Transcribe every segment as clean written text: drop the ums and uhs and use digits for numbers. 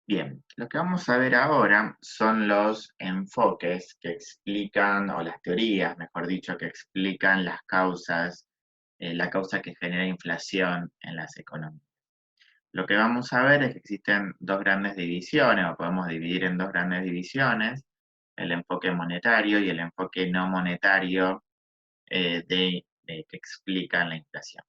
Bien, lo que vamos a ver ahora son los enfoques que explican, o las teorías, mejor dicho, que explican las causas, la causa que genera inflación en las economías. Lo que vamos a ver es que existen dos grandes divisiones, o podemos dividir en dos grandes divisiones, el enfoque monetario y el enfoque no monetario que explican la inflación.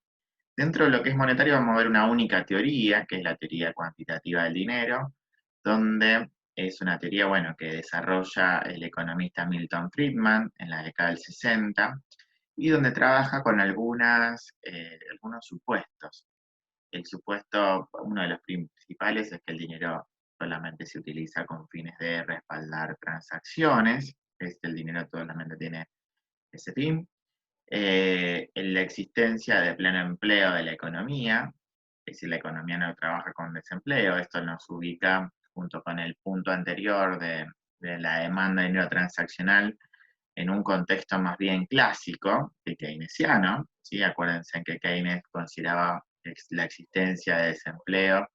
Dentro de lo que es monetario vamos a ver una única teoría, que es la teoría cuantitativa del dinero, donde es una teoría, bueno, que desarrolla el economista Milton Friedman en la década del 60 y donde trabaja con algunos supuestos. El supuesto, uno de los principales es que el dinero solamente se utiliza con fines de respaldar transacciones, el dinero solamente tiene ese fin. La existencia de pleno empleo de la economía, es decir, la economía no trabaja con desempleo, esto nos ubica junto con el punto anterior de la demanda de dinero transaccional en un contexto más bien clásico de keynesiano, ¿sí? Acuérdense que Keynes consideraba la existencia de desempleo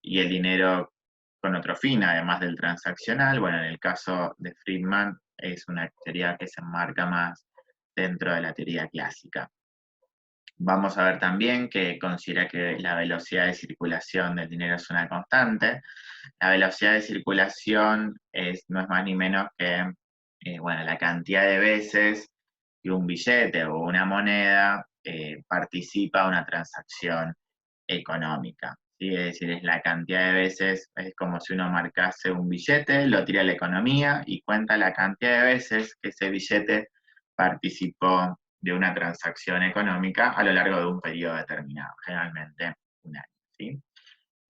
y el dinero con otro fin, además del transaccional. Bueno, en el caso de Friedman es una teoría que se enmarca más dentro de la teoría clásica. Vamos a ver también que considera que la velocidad de circulación del dinero es una constante. La velocidad de circulación no es más ni menos que bueno, la cantidad de veces que un billete o una moneda participa en una transacción económica. ¿Sí? Es decir, es la cantidad de veces, es como si uno marcase un billete, lo tira a la economía y cuenta la cantidad de veces que ese billete participó de una transacción económica a lo largo de un periodo determinado, generalmente un año. ¿Sí?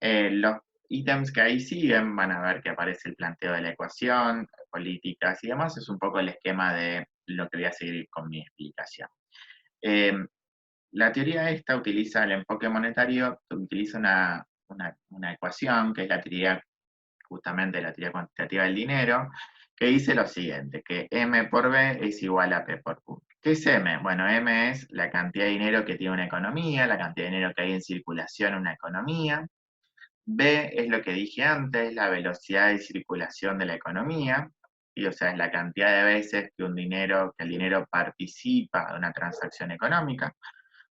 Los ítems que ahí siguen van a ver que aparece el planteo de la ecuación, políticas y demás. Es un poco el esquema de lo que voy a seguir con mi explicación. Eh, la teoría esta utiliza el enfoque monetario, utiliza una ecuación que es la teoría, justamente la teoría cuantitativa del dinero, que dice lo siguiente, que M por B es igual a P por Q. ¿Qué es M? Bueno, M es la cantidad de dinero que tiene una economía, la cantidad de dinero que hay en circulación en una economía. B es lo que dije antes, la velocidad de circulación de la economía, y, o sea, es la cantidad de veces que el dinero participa de una transacción económica.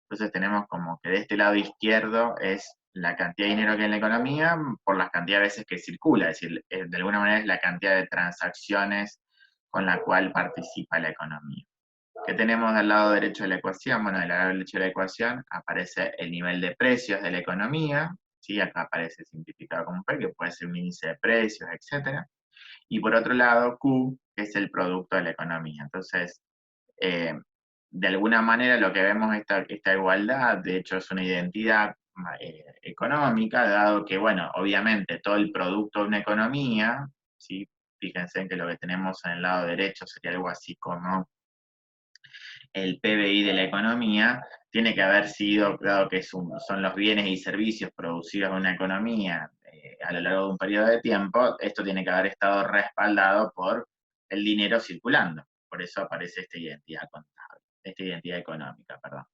Entonces tenemos como que de este lado izquierdo es la cantidad de dinero que hay en la economía por la cantidad de veces que circula, es decir, de alguna manera es la cantidad de transacciones con la cual participa la economía. ¿Qué tenemos del lado derecho de la ecuación? Bueno, del lado derecho de la ecuación aparece el nivel de precios de la economía, ¿sí? Acá aparece simplificado como P, que puede ser un índice de precios, etc. Y por otro lado, Q, que es el producto de la economía. Entonces, eh, de alguna manera lo que vemos esta igualdad, de hecho es una identidad económica, dado que, bueno, obviamente todo el producto de una economía, ¿sí? Fíjense en que lo que tenemos en el lado derecho sería algo así como el PBI de la economía, tiene que haber sido, dado que son los bienes y servicios producidos en una economía a lo largo de un periodo de tiempo, esto tiene que haber estado respaldado por el dinero circulando. Por eso aparece esta identidad contable, esta identidad económica, perdón.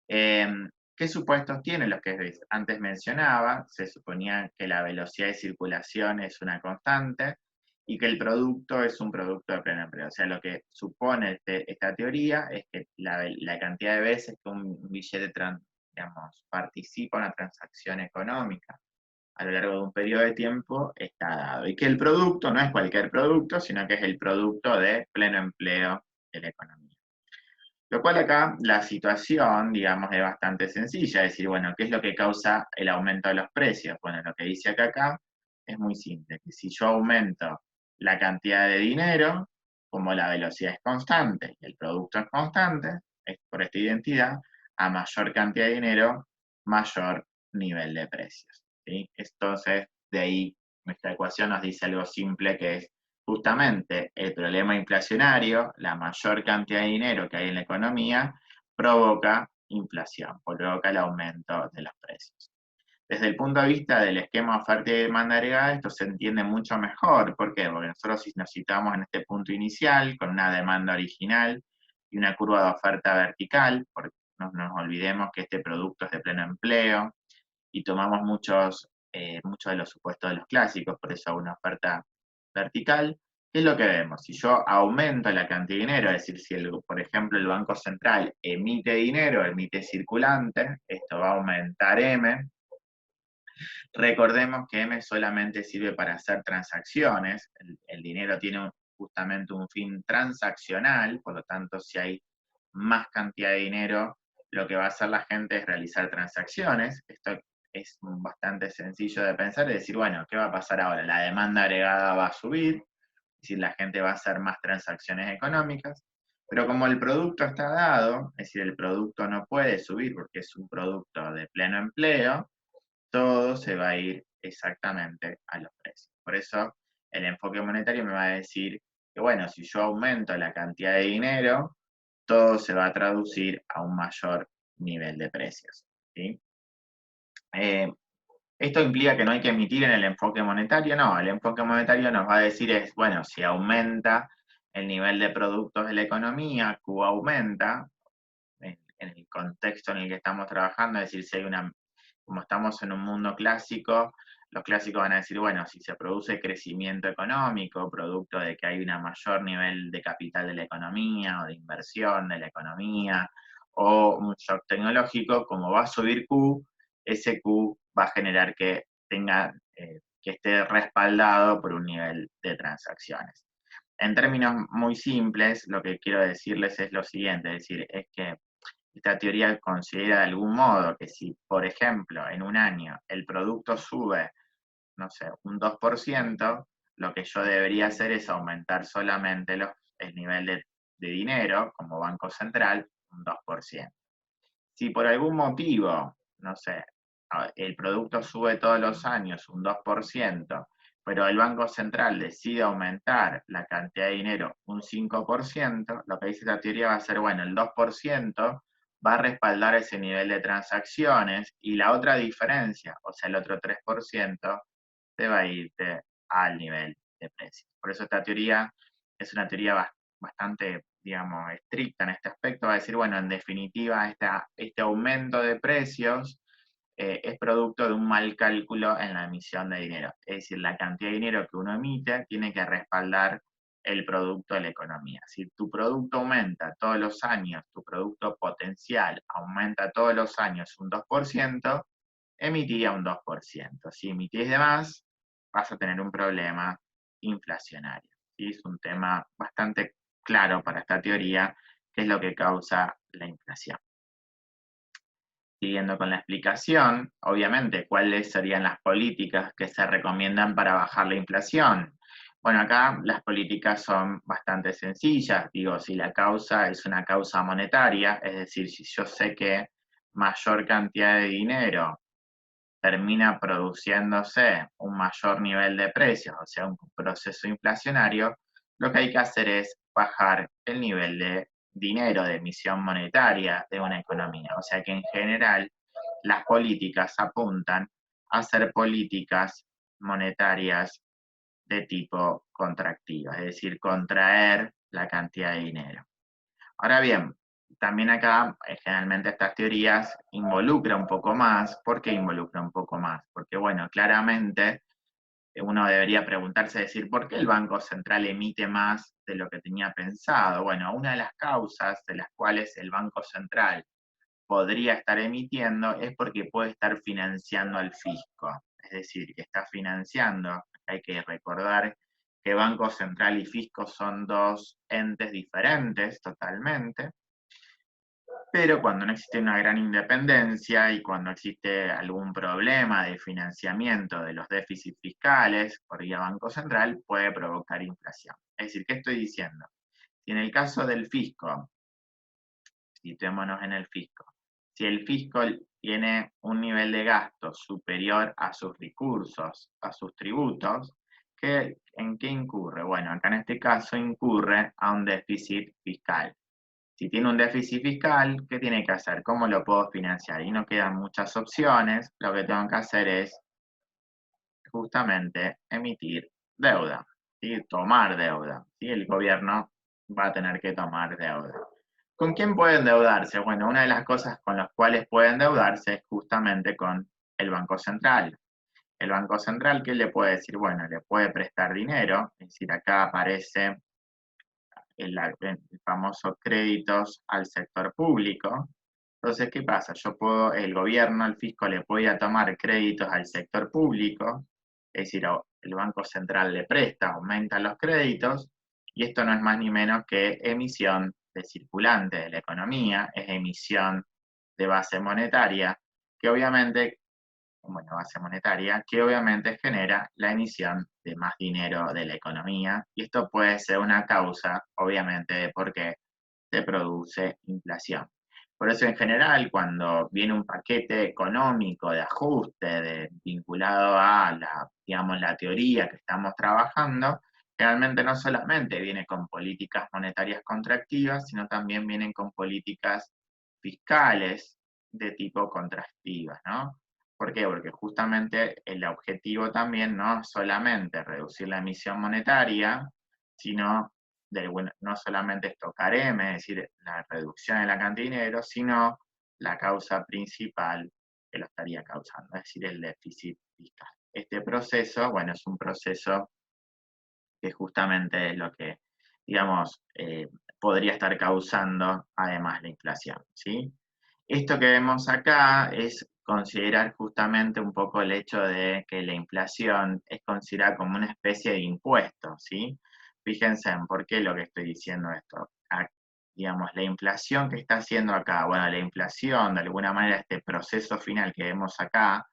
Eh, ¿Qué supuestos tiene? Los que antes mencionaba, se suponía que la velocidad de circulación es una constante y que el producto es un producto de pleno empleo. O sea, lo que supone esta teoría es que la cantidad de veces que un billete digamos, participa en una transacción económica a lo largo de un periodo de tiempo está dado. Y que el producto no es cualquier producto, sino que es el producto de pleno empleo de la economía. Lo cual acá la situación, digamos, es bastante sencilla, es decir, bueno, ¿qué es lo que causa el aumento de los precios? Bueno, lo que dice acá es muy simple, que si yo aumento la cantidad de dinero, como la velocidad es constante y el producto es constante, es por esta identidad, a mayor cantidad de dinero, mayor nivel de precios. ¿Sí? Entonces, de ahí nuestra ecuación nos dice algo simple que es justamente el problema inflacionario, la mayor cantidad de dinero que hay en la economía, provoca inflación, provoca el aumento de los precios. Desde el punto de vista del esquema oferta y demanda agregada, esto se entiende mucho mejor. ¿Por qué? Porque nosotros nos situamos en este punto inicial, con una demanda original y una curva de oferta vertical, porque no nos olvidemos que este producto es de pleno empleo, y tomamos muchos muchos de los supuestos de los clásicos, por eso hago una oferta vertical. ¿Qué es lo que vemos? Si yo aumento la cantidad de dinero, es decir, si por ejemplo el Banco Central emite dinero, emite circulante, esto va a aumentar M. Recordemos que M solamente sirve para hacer transacciones, el dinero tiene justamente un fin transaccional, por lo tanto si hay más cantidad de dinero, lo que va a hacer la gente es realizar transacciones. Esto es bastante sencillo de pensar, es decir, bueno, ¿qué va a pasar ahora? La demanda agregada va a subir, es decir, la gente va a hacer más transacciones económicas, pero como el producto está dado, es decir, el producto no puede subir porque es un producto de pleno empleo, todo se va a ir exactamente a los precios. Por eso el enfoque monetario me va a decir que, bueno, si yo aumento la cantidad de dinero, todo se va a traducir a un mayor nivel de precios. ¿Sí? ¿Esto implica que no hay que emitir en el enfoque monetario? No, el enfoque monetario nos va a decir es, bueno, si aumenta el nivel de productos de la economía, Q aumenta, en el contexto en el que estamos trabajando, es decir, si hay como estamos en un mundo clásico, los clásicos van a decir, bueno, si se produce crecimiento económico, producto de que hay un mayor nivel de capital de la economía o de inversión de la economía, o un shock tecnológico, como va a subir Q, ese Q va a generar que tenga, que esté respaldado por un nivel de transacciones. En términos muy simples, lo que quiero decirles es lo siguiente, es decir, es que esta teoría considera de algún modo que si, por ejemplo, en un año el producto sube, no sé, un 2%, lo que yo debería hacer es aumentar solamente el nivel de dinero como Banco Central un 2%. Si por algún motivo, no sé, el producto sube todos los años un 2%, pero el Banco Central decide aumentar la cantidad de dinero un 5%, lo que dice esta teoría va a ser, bueno, el 2% va a respaldar ese nivel de transacciones y la otra diferencia, o sea, el otro 3%, te va a irte al nivel de precios. Por eso esta teoría es una teoría bastante, digamos, estricta en este aspecto. Va a decir, bueno, en definitiva, este aumento de precios es producto de un mal cálculo en la emisión de dinero. Es decir, la cantidad de dinero que uno emite tiene que respaldar el producto de la economía. Si tu producto aumenta todos los años, tu producto potencial aumenta todos los años un 2%, emitiría un 2%. Si emitís de más, vas a tener un problema inflacionario. ¿Sí? Es un tema bastante claro para esta teoría, que es lo que causa la inflación. Siguiendo con la explicación, obviamente, ¿cuáles serían las políticas que se recomiendan para bajar la inflación? Bueno, acá las políticas son bastante sencillas. Digo, si la causa es una causa monetaria, es decir, si yo sé que mayor cantidad de dinero termina produciéndose un mayor nivel de precios, o sea, un proceso inflacionario, lo que hay que hacer es bajar el nivel de dinero, de emisión monetaria de una economía. O sea que en general las políticas apuntan a hacer políticas monetarias de tipo contractiva, es decir, contraer la cantidad de dinero. Ahora bien, también acá generalmente estas teorías involucra un poco más. ¿Por qué involucra un poco más? Porque bueno, claramente uno debería preguntarse, decir, ¿por qué el Banco Central emite más de lo que tenía pensado? Bueno, una de las causas de las cuales el Banco Central podría estar emitiendo es porque puede estar financiando al fisco. Es decir, que está financiando, hay que recordar que Banco Central y fisco son dos entes diferentes totalmente, pero cuando no existe una gran independencia y cuando existe algún problema de financiamiento de los déficits fiscales por vía Banco Central, puede provocar inflación. Es decir, ¿qué estoy diciendo? Si en el caso del fisco, situémonos en el fisco, si el fisco tiene un nivel de gasto superior a sus recursos, a sus tributos, ¿en qué incurre? Bueno, acá en este caso incurre a un déficit fiscal. Si tiene un déficit fiscal, ¿qué tiene que hacer? ¿Cómo lo puedo financiar? Y no quedan muchas opciones. Lo que tengo que hacer es justamente emitir deuda, ¿sí? Tomar deuda. ¿Sí? El gobierno va a tener que tomar deuda. ¿Con quién puede endeudarse? Bueno, una de las cosas con las cuales puede endeudarse es justamente con el Banco Central. El Banco Central, ¿qué le puede decir? Bueno, le puede prestar dinero, es decir, acá aparece el famoso créditos al sector público. Entonces, ¿qué pasa? El gobierno, el fisco le puede tomar créditos al sector público, es decir, el Banco Central le presta, aumenta los créditos, y esto no es más ni menos que emisión de circulante de la economía, es emisión de base monetaria, que obviamente bueno, base monetaria, que obviamente genera la emisión de más dinero de la economía, y esto puede ser una causa, obviamente, de por qué se produce inflación. Por eso, en general, cuando viene un paquete económico de ajuste vinculado a digamos, la teoría que estamos trabajando, realmente no solamente viene con políticas monetarias contractivas, sino también vienen con políticas fiscales de tipo contractivas, ¿no? ¿Por qué? Porque justamente el objetivo también no es solamente reducir la emisión monetaria, sino no solamente esto careme, es decir, la reducción de la cantidad de dinero, sino la causa principal que lo estaría causando, es decir, el déficit fiscal. Este proceso, bueno, es un proceso que justamente es lo que, digamos, podría estar causando además la inflación, ¿sí? Esto que vemos acá es considerar justamente un poco el hecho de que la inflación es considerada como una especie de impuesto, ¿sí? Fíjense en por qué lo que estoy diciendo esto. Digamos, la inflación que está haciendo acá, bueno, la inflación, de alguna manera, este proceso final que vemos acá,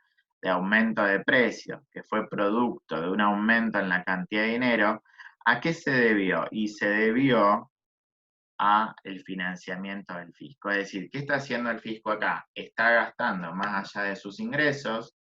de aumento de precios, que fue producto de un aumento en la cantidad de dinero, ¿a qué se debió? Y se debió a el financiamiento del fisco. Es decir, ¿qué está haciendo el fisco acá? Está gastando más allá de sus ingresos,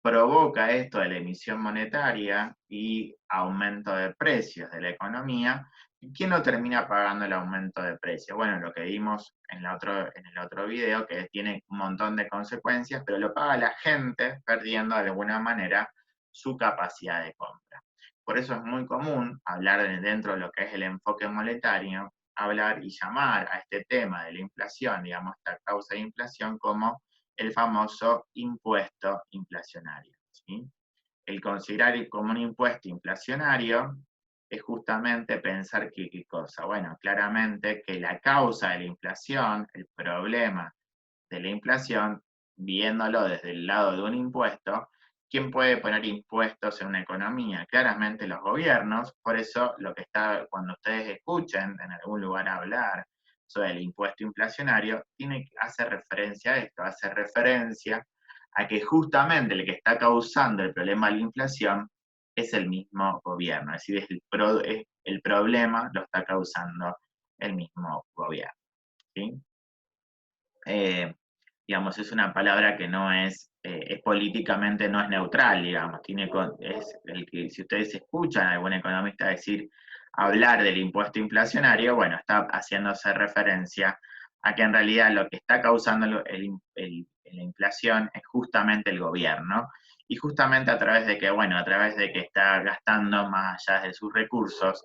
provoca esto de la emisión monetaria y aumento de precios de la economía. ¿Y quién lo termina pagando el aumento de precios? Bueno, lo que vimos en el otro video, que tiene un montón de consecuencias, pero lo paga la gente perdiendo de alguna manera su capacidad de compra. Por eso es muy común hablar dentro de lo que es el enfoque monetario, hablar y llamar a este tema de la inflación, digamos, esta causa de inflación, como el famoso impuesto inflacionario, ¿sí? El considerar como un impuesto inflacionario es justamente pensar que, ¿qué cosa? Bueno, claramente que la causa de la inflación, el problema de la inflación, viéndolo desde el lado de un impuesto, ¿quién puede poner impuestos en una economía? Claramente los gobiernos, por eso cuando ustedes escuchen en algún lugar hablar sobre el impuesto inflacionario, hace referencia a esto, hace referencia a que justamente el que está causando el problema de la inflación es el mismo gobierno, es decir, el problema lo está causando el mismo gobierno, ¿sí? Eh, digamos, es una palabra que no es políticamente no es neutral, digamos, es el que si ustedes escuchan a algún economista hablar del impuesto inflacionario, bueno, está haciéndose referencia a que en realidad lo que está causando la inflación es justamente el gobierno, y justamente a través de que, bueno, a través de que está gastando más allá de sus recursos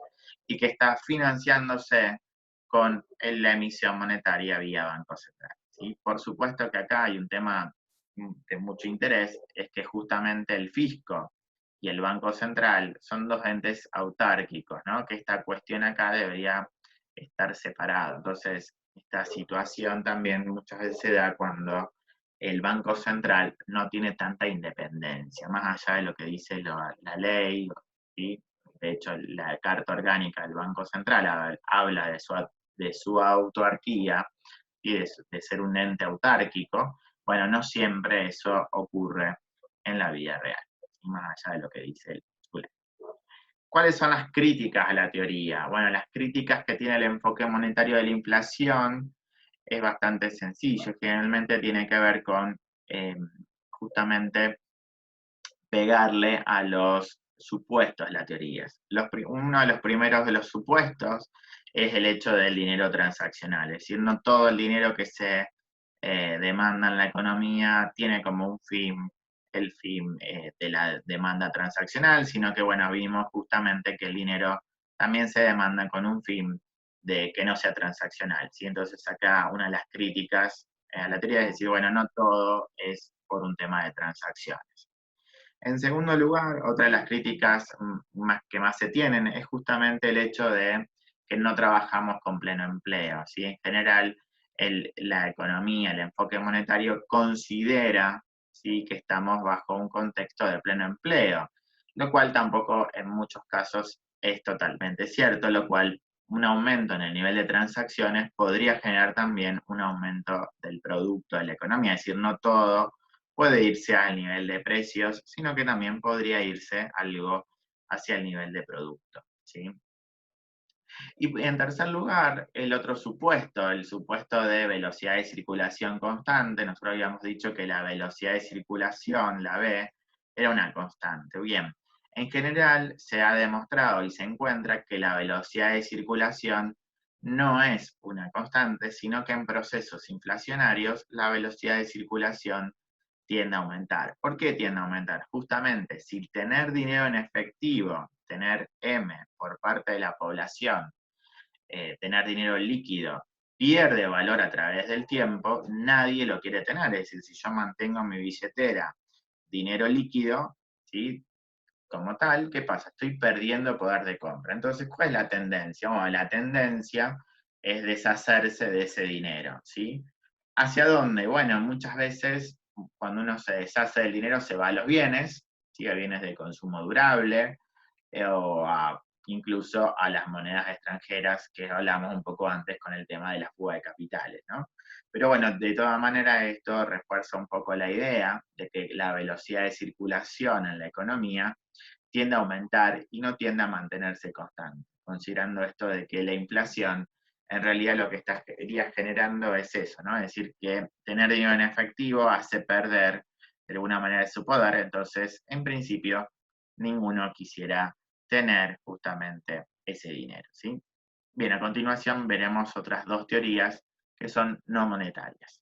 y que está financiándose con la emisión monetaria vía Banco Central. ¿Sí? Por supuesto que acá hay un tema de mucho interés, es que justamente el fisco y el Banco Central son dos entes autárquicos, ¿no? Que esta cuestión acá debería estar separada. Entonces, esta situación también muchas veces se da cuando el Banco Central no tiene tanta independencia, más allá de lo que dice la ley, ¿sí? De hecho, la Carta Orgánica del Banco Central habla de su autarquía y de ser un ente autárquico. Bueno, no siempre eso ocurre en la vida real, más allá de lo que dice el titular. ¿Cuáles son las críticas a la teoría? Bueno, las críticas que tiene el enfoque monetario de la inflación es bastante sencillo, generalmente tiene que ver con justamente pegarle a los supuestos de las teorías. Uno de los primeros de los supuestos es el hecho del dinero transaccional, es decir, no todo el dinero que se demanda en la economía tiene como un fin el fin de la demanda transaccional, sino que, bueno, vimos justamente que el dinero también se demanda con un fin de que no sea transaccional, ¿sí? Entonces acá una de las críticas a la teoría es decir, bueno, no todo es por un tema de transacciones. En segundo lugar, otra de las críticas que más se tienen es justamente el hecho de que no trabajamos con pleno empleo, ¿sí? En general, la economía, el enfoque monetario considera, ¿sí?, que estamos bajo un contexto de pleno empleo, lo cual tampoco en muchos casos es totalmente cierto, lo cual un aumento en el nivel de transacciones podría generar también un aumento del producto de la economía, es decir, no todo puede irse al nivel de precios, sino que también podría irse algo hacia el nivel de producto, ¿sí? Y en tercer lugar, el otro supuesto, el supuesto de velocidad de circulación constante. Nosotros habíamos dicho que la velocidad de circulación, la V, era una constante. Bien, en general se ha demostrado y se encuentra que la velocidad de circulación no es una constante, sino que en procesos inflacionarios la velocidad de circulación tiende a aumentar. ¿Por qué tiende a aumentar? Justamente, si tener dinero en efectivo, tener M por parte de la población, tener dinero líquido, pierde valor a través del tiempo, nadie lo quiere tener. Es decir, si yo mantengo en mi billetera dinero líquido, ¿sí?, como tal, ¿qué pasa? Estoy perdiendo poder de compra. Entonces, ¿cuál es la tendencia? Bueno, la tendencia es deshacerse de ese dinero, ¿sí? ¿Hacia dónde? Bueno, muchas veces cuando uno se deshace del dinero se va a los bienes, ¿sí?, a bienes de consumo durable, o incluso a las monedas extranjeras que hablamos un poco antes con el tema de la fuga de capitales, ¿no? Pero bueno, de todas maneras esto refuerza un poco la idea de que la velocidad de circulación en la economía tiende a aumentar y no tiende a mantenerse constante, considerando esto de que la inflación en realidad lo que estaría generando es eso, ¿no? Es decir, que tener dinero en efectivo hace perder de alguna manera su poder, entonces, en principio, ninguno quisiera tener justamente ese dinero, ¿sí? Bien, a continuación veremos otras dos teorías que son no monetarias.